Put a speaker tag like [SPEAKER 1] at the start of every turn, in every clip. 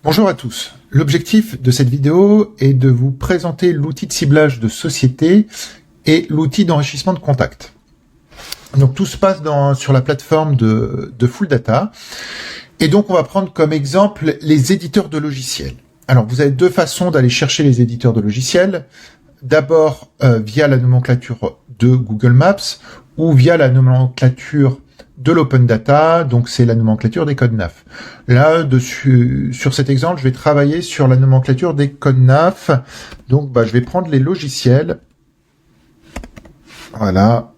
[SPEAKER 1] Bonjour à tous. L'objectif de cette vidéo est de vous présenter l'outil de ciblage de société et l'outil d'enrichissement de contacts. Donc tout se passe sur la plateforme de Full Data. Et donc on va prendre comme exemple les éditeurs de logiciels. Alors vous avez deux façons d'aller chercher les éditeurs de logiciels. D'abord via la nomenclature de Google Maps ou via la nomenclature de l'Open Data, donc c'est la nomenclature des codes NAF. Là, sur cet exemple, je vais travailler sur la nomenclature des codes NAF. Donc, je vais prendre les logiciels. Voilà.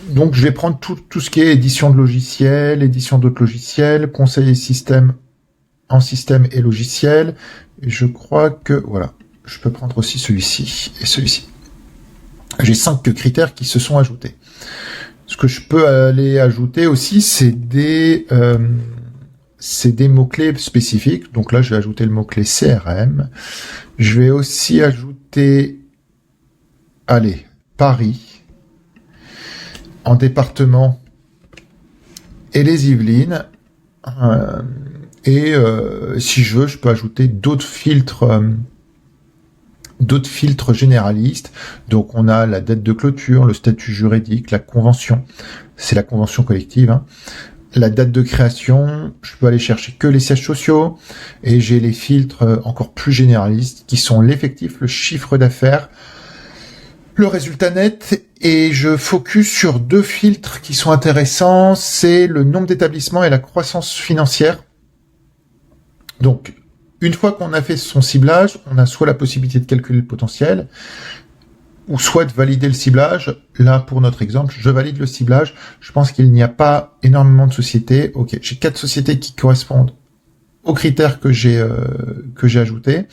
[SPEAKER 1] Donc, je vais prendre tout ce qui est édition de logiciels, édition d'autres logiciels, conseil et système en système et logiciel. Et je crois que, voilà, je peux prendre aussi celui-ci et celui-ci. J'ai 5 critères qui se sont ajoutés. Ce que je peux aller ajouter aussi, c'est des mots-clés spécifiques. Donc là, je vais ajouter le mot-clé CRM. Je vais aussi ajouter, Paris, en département et les Yvelines. Si je veux, je peux ajouter d'autres filtres généralistes. Donc on a la date de clôture, le statut juridique, la convention, c'est la convention collective, la date de création, je peux aller chercher que les sièges sociaux, et j'ai les filtres encore plus généralistes qui sont l'effectif, le chiffre d'affaires, le résultat net, et je focus sur deux filtres qui sont intéressants, c'est le nombre d'établissements et la croissance financière. Donc une fois qu'on a fait son ciblage, on a soit la possibilité de calculer le potentiel, ou soit de valider le ciblage. Là, pour notre exemple, je valide le ciblage. Je pense qu'il n'y a pas énormément de sociétés. Ok, j'ai 4 sociétés qui correspondent aux critères que j'ai ajoutés.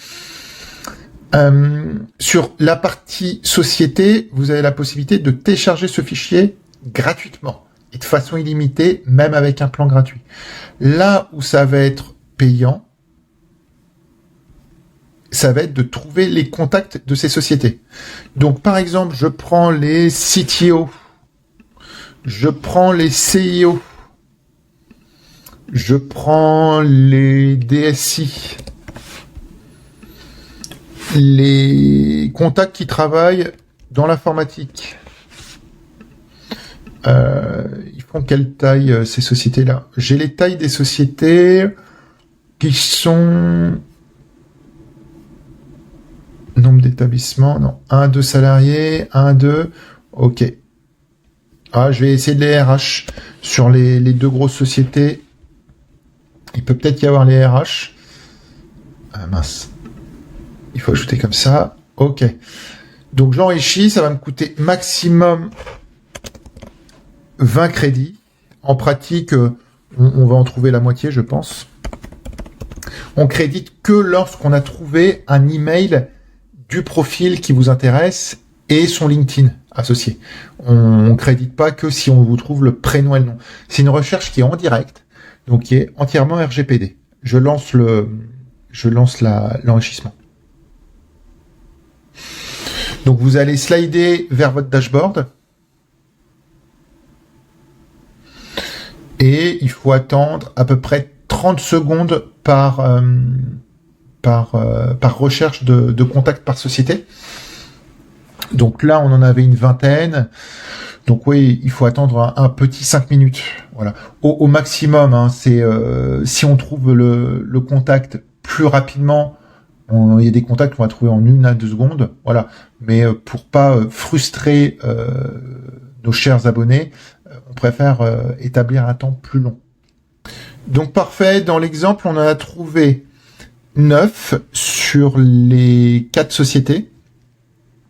[SPEAKER 1] Sur la partie société, vous avez la possibilité de télécharger ce fichier gratuitement et de façon illimitée, même avec un plan gratuit. Là où ça va être payant, ça va être de trouver les contacts de ces sociétés. Donc, par exemple, je prends les CTO, je prends les CIO, je prends les DSI, les contacts qui travaillent dans l'informatique. Ils font quelle taille, ces sociétés-là? J'ai les tailles des sociétés qui sont... Nombre d'établissements, non. 1, 2 salariés, 1, 2, ok. Je vais essayer de les RH sur les deux grosses sociétés. Il peut peut-être y avoir les RH. Mince. Il faut ajouter comme ça. Ok. Donc j'enrichis, ça va me coûter maximum 20 crédits. En pratique, on va en trouver la moitié, je pense. On crédite que lorsqu'on a trouvé un email du profil qui vous intéresse et son LinkedIn associé. On ne crédite pas que si on vous trouve le prénom et le nom. C'est une recherche qui est en direct, donc qui est entièrement RGPD. Je lance l'enrichissement. Donc vous allez slider vers votre dashboard et il faut attendre à peu près 30 secondes par recherche de contacts par société. Donc là, on en avait une vingtaine. Donc oui, il faut attendre un petit 5 minutes. Voilà. Au maximum, c'est si on trouve le contact plus rapidement, il y a des contacts qu'on va trouver en 1 à 2 secondes. Voilà. Mais pour pas frustrer nos chers abonnés, on préfère établir un temps plus long. Donc parfait. Dans l'exemple, on en a trouvé 9 sur les 4 sociétés.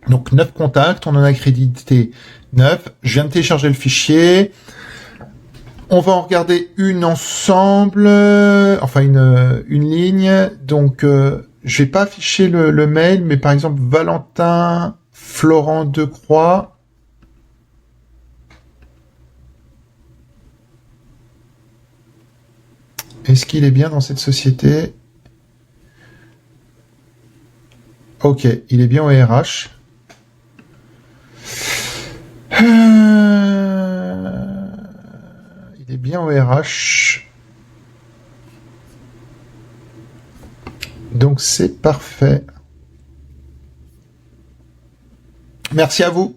[SPEAKER 1] Donc 9 contacts, on en a crédité 9. Je viens de télécharger le fichier. On va en regarder une ensemble, enfin une ligne. Donc je vais pas afficher le mail, mais par exemple Valentin Florent Decroix. Est-ce qu'il est bien dans cette société? Ok, il est bien au RH. Il est bien au RH. Donc c'est parfait. Merci à vous.